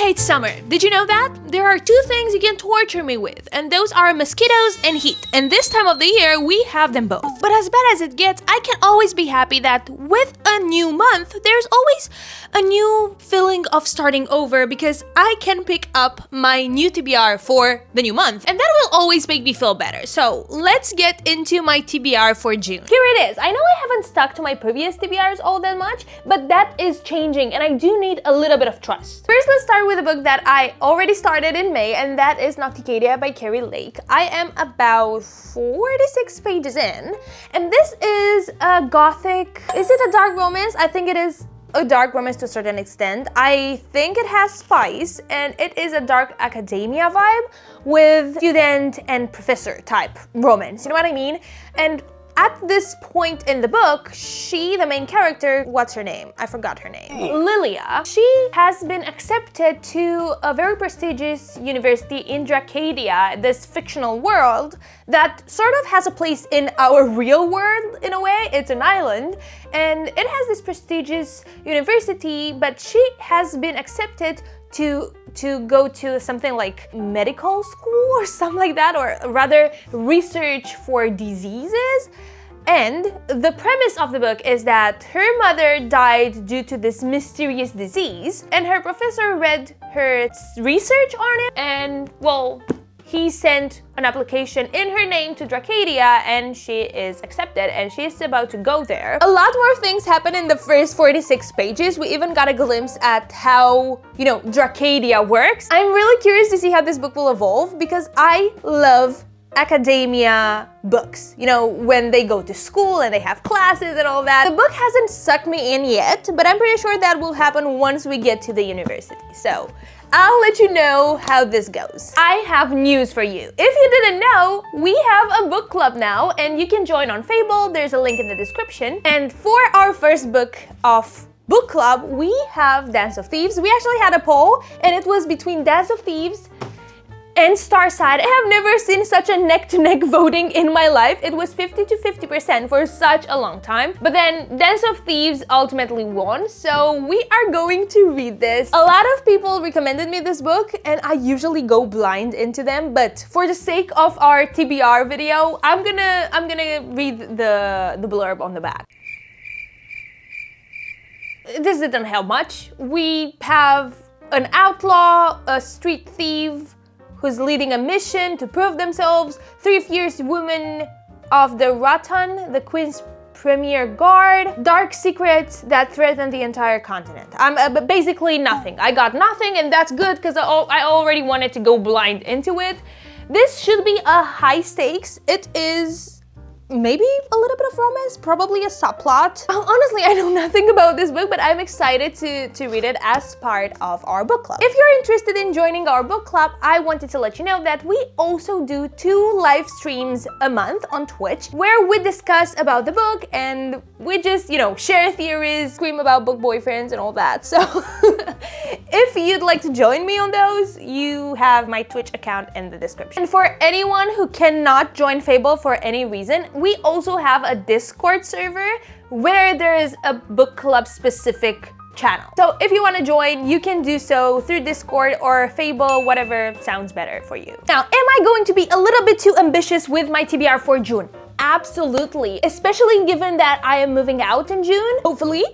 hate summer. Did you know that? There are two things you can torture me with, and those are mosquitoes and heat. And this time of the year, we have them both. But as bad as it gets, I can always be happy that with a new month, there's always a new feeling of starting over because I can pick up my new TBR for the new month. And that will always make me feel better. So let's get into my TBR for June. Here it is. I know I haven't stuck to my previous TBRs all that much, but that is changing and I do need a little bit of trust. First, let's start with a book that I already started in May, and that is Nocticadia by Carrie Lake. I am about 46 pages in, and this is a gothic, is it a dark romance? I think it is a dark romance to a certain extent. I think it has spice, and it is a dark academia vibe with student and professor type romance, you know what I mean? And at this point in the book, she, the main character, what's her name? I forgot her name. Lilia. She has been accepted to a very prestigious university in Nocticadia, this fictional world that sort of has a place in our real world in a way. It's an island, and it has this prestigious university, but she has been accepted to go to something like medical school or something like that, or rather research for diseases. And the premise of the book is that her mother died due to this mysterious disease, and her professor read her research on it, and well, he sent an application in her name to Nocticadia, and she is accepted, and she is about to go there. A lot more things happen in the first 46 pages. We even got a glimpse at how, you know, Nocticadia works. I'm really curious to see how this book will evolve because I love academia books, you know, when they go to school and they have classes and all that. The book hasn't sucked me in yet, but I'm pretty sure that will happen once we get to the university. So I'll let you know how this goes. I have news for you. If you didn't know, we have a book club now, and you can join on Fable. There's a link in the description. And for our first book of book club, we have Dance of Thieves. We actually had a poll, and it was between Dance of Thieves and Starside. I have never seen such a neck-to-neck voting in my life. It was 50 to 50% for such a long time. But then Dance of Thieves ultimately won, so we are going to read this. A lot of people recommended me this book, and I usually go blind into them, but for the sake of our TBR video, I'm gonna read the blurb on the back. This didn't help much. We have an outlaw, a street thief, who's leading a mission to prove themselves, 3 fierce women of the Rattan, the Queen's premier guard, dark secrets that threaten the entire continent. Basically nothing. I got nothing, and that's good because I already wanted to go blind into it. This should be a high stakes. It is maybe a little bit of romance, probably a subplot. Honestly, I know nothing about this book, but I'm excited to read it as part of our book club. If you're interested in joining our book club, I wanted to let you know that we also do 2 live streams a month on Twitch where we discuss about the book and we just, you know, share theories, scream about book boyfriends and all that. So if you'd like to join me on those, you have my Twitch account in the description. And for anyone who cannot join Fable for any reason, we also have a Discord server where there is a book club specific channel. So if you want to join, you can do so through Discord or Fable, whatever sounds better for you. Now, am I going to be a little bit too ambitious with my TBR for June? Absolutely, especially given that I am moving out in June, hopefully.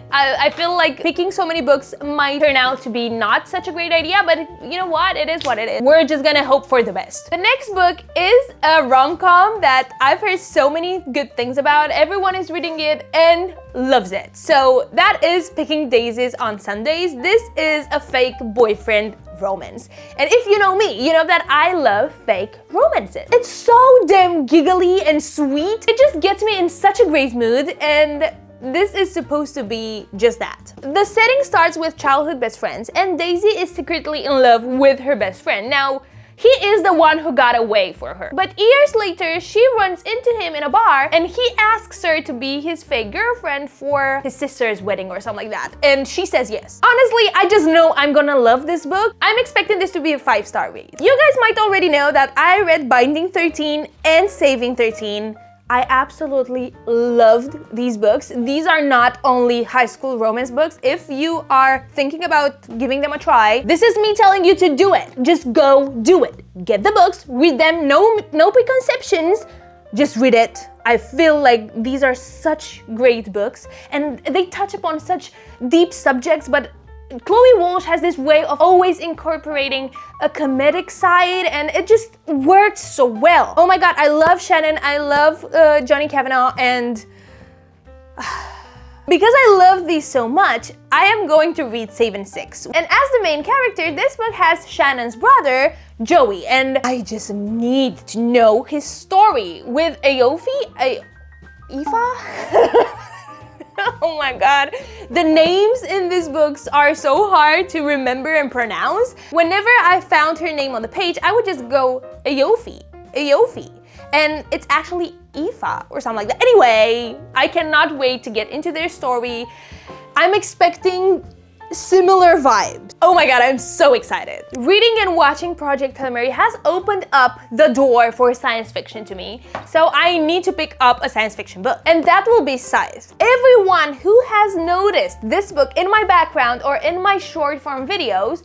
I feel like picking so many books might turn out to be not such a great idea, but you know what? It is what it is. We're just gonna hope for the best. The next book is a rom-com that I've heard so many good things about. Everyone is reading it and loves it. So that is Picking Daisies on Sundays. This is a fake boyfriend romance. And if you know me, you know that I love fake romances. It's so damn giggly and sweet. It just gets me in such a great mood, and this is supposed to be just that. The setting starts with childhood best friends, and Daisy is secretly in love with her best friend. Now, he is the one who got away for her. But years later, she runs into him in a bar and he asks her to be his fake girlfriend for his sister's wedding or something like that. And she says yes. Honestly, I just know I'm gonna love this book. I'm expecting this to be a 5-star read. You guys might already know that I read Binding 13 and Saving 13 I absolutely loved these books. These are not only high school romance books. If you are thinking about giving them a try, this is me telling you to do it. Just go do it. Get the books, read them, no preconceptions, just read it. I feel like these are such great books and they touch upon such deep subjects, but Chloe Walsh has this way of always incorporating a comedic side and it just works so well. Oh my god, I love Shannon, I love Johnny Kavanagh, and because I love these so much, I am going to read Savin 6. And as the main character, this book has Shannon's brother, Joey, and I just need to know his story with Aoife? Aoife? Oh my god. The names in these books are so hard to remember and pronounce. Whenever I found her name on the page, I would just go Aoife. And it's actually Aoife or something like that. Anyway, I cannot wait to get into their story. I'm expecting similar vibes. Oh my god, I'm so excited. Reading and watching Project Hail Mary has opened up the door for science fiction to me, so I need to pick up a science fiction book, and that will be Scythe. Everyone who has noticed this book in my background or in my short form videos,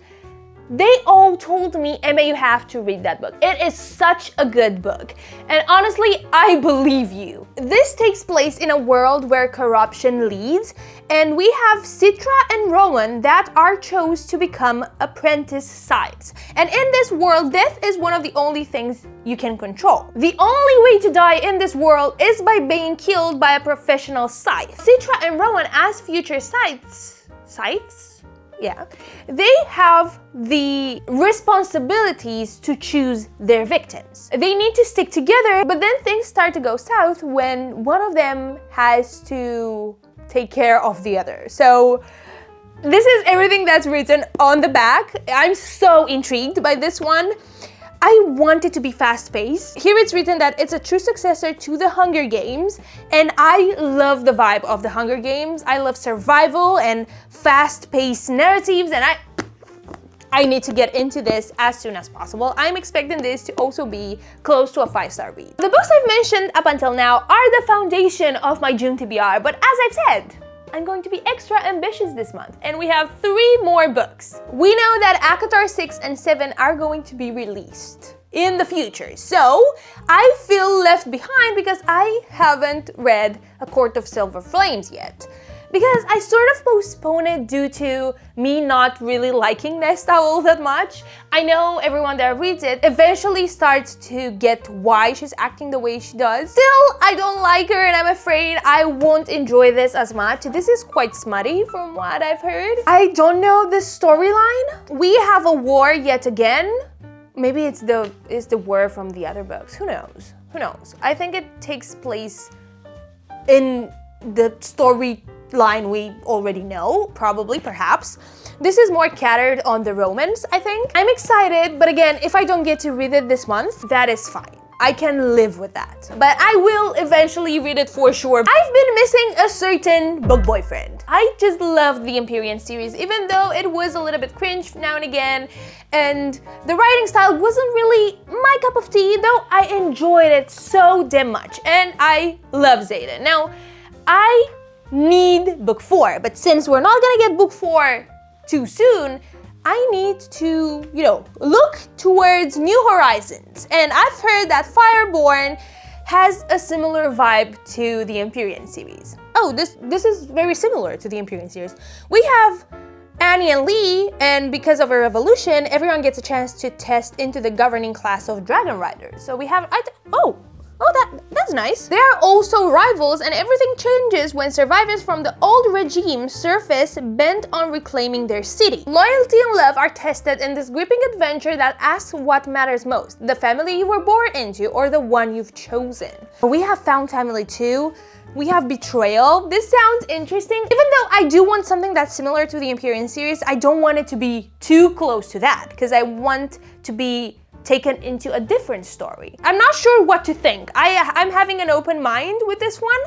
they all told me, Aimee, you have to read that book. It is such a good book. And honestly, I believe you. This takes place in a world where corruption leads, and we have Citra and Rowan that are chose to become apprentice Scythes. And in this world, death is one of the only things you can control. The only way to die in this world is by being killed by a professional Scythe. Citra and Rowan, as future Scythes? Yeah, they have the responsibilities to choose their victims. They need to stick together, but then things start to go south when one of them has to take care of the other. So this is everything that's written on the back. I'm so intrigued by this one. I want it to be fast-paced. Here it's written that it's a true successor to the Hunger Games, and I love the vibe of the Hunger Games. I love survival and fast-paced narratives, and I need to get into this as soon as possible. I'm expecting this to also be close to a 5-star read. The books I've mentioned up until now are the foundation of my June TBR, but as I've said, I'm going to be extra ambitious this month, and we have 3 more books. We know that ACOTAR 6 and 7 are going to be released in the future, so I feel left behind because I haven't read A Court of Silver Flames yet. Because I sort of postponed it due to me not really liking Nesta all that much. I know everyone that reads it eventually starts to get why she's acting the way she does. Still, I don't like her and I'm afraid I won't enjoy this as much. This is quite smutty from what I've heard. I don't know the storyline. We have a war yet again. Maybe it's the war from the other books. Who knows? Who knows? I think it takes place in the storyline we already know, probably, perhaps. This is more catered on the romance, I think. I'm excited, but again, if I don't get to read it this month, that is fine. I can live with that. But I will eventually read it for sure. I've been missing a certain book boyfriend. I just love the Empyrean series, even though it was a little bit cringe now and again, and the writing style wasn't really my cup of tea, though I enjoyed it so damn much, and I love Xaden. Now, I need book 4, but since we're not gonna get book 4 too soon, I need to, look towards new horizons. And I've heard that Fireborne has a similar vibe to the Empyrean series. Oh, this is very similar to the Empyrean series. We have Annie and Lee, and because of a revolution, everyone gets a chance to test into the governing class of Dragon Riders. So we have, that's nice. They are also rivals, and everything changes when survivors from the old regime surface bent on reclaiming their city. Loyalty and love are tested in this gripping adventure that asks what matters most, the family you were born into or the one you've chosen. We have found family too. We have betrayal. This sounds interesting. Even though I do want something that's similar to the Empyrean series, I don't want it to be too close to that because I want to be taken into a different story. I'm not sure what to think. I'm having an open mind with this one,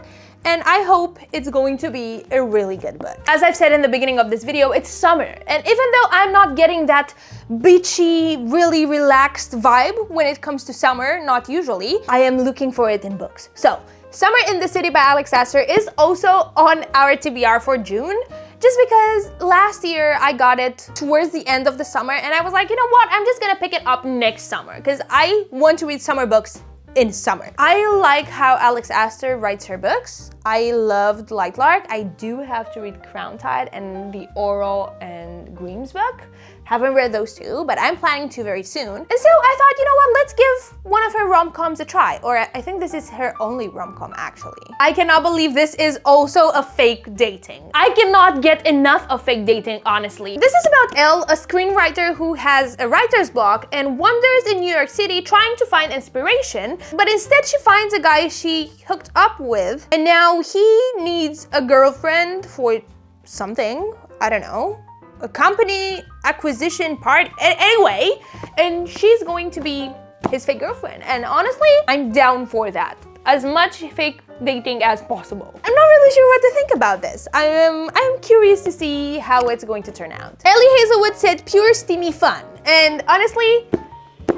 and I hope it's going to be a really good book. As I've said in the beginning of this video, it's summer, and even though I'm not getting that beachy, really relaxed vibe when it comes to summer, not usually, I am looking for it in books. So Summer in the City by Alex Astor is also on our TBR for June. Just because last year I got it towards the end of the summer and I was like, you know what, I'm just gonna pick it up next summer because I want to read summer books in summer. I like how Alex Astor writes her books. I loved Light Lark. I do have to read Crown Tide and the Oral and Grimm's book. Haven't read those two, but I'm planning to very soon. And so I thought, you know what, let's give one of her rom-coms a try. Or I think this is her only rom-com, actually. I cannot believe this is also a fake dating. I cannot get enough of fake dating, honestly. This is about Elle, a screenwriter who has a writer's block and wanders in New York City trying to find inspiration, but instead she finds a guy she hooked up with, and now he needs a girlfriend for something, I don't know, a company acquisition part, anyway, and she's going to be his fake girlfriend. And honestly, I'm down for that. As much fake dating as possible. I'm not really sure what to think about this. I'm curious to see how it's going to turn out. Ellie Hazelwood said pure steamy fun. And honestly,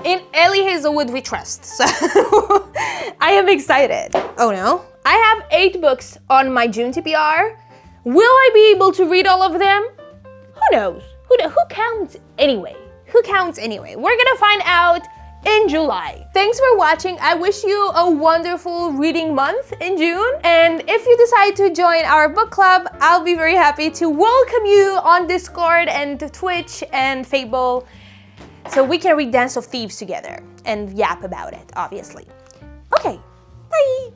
in Ellie Hazelwood we trust. So I am excited. Oh no. I have 8 books on my June TBR. Will I be able to read all of them? Who knows? Who counts anyway? Who counts anyway? We're gonna find out in July. Thanks for watching. I wish you a wonderful reading month in June. And if you decide to join our book club, I'll be very happy to welcome you on Discord and Twitch and Fable so we can read Dance of Thieves together and yap about it, obviously. Okay, bye!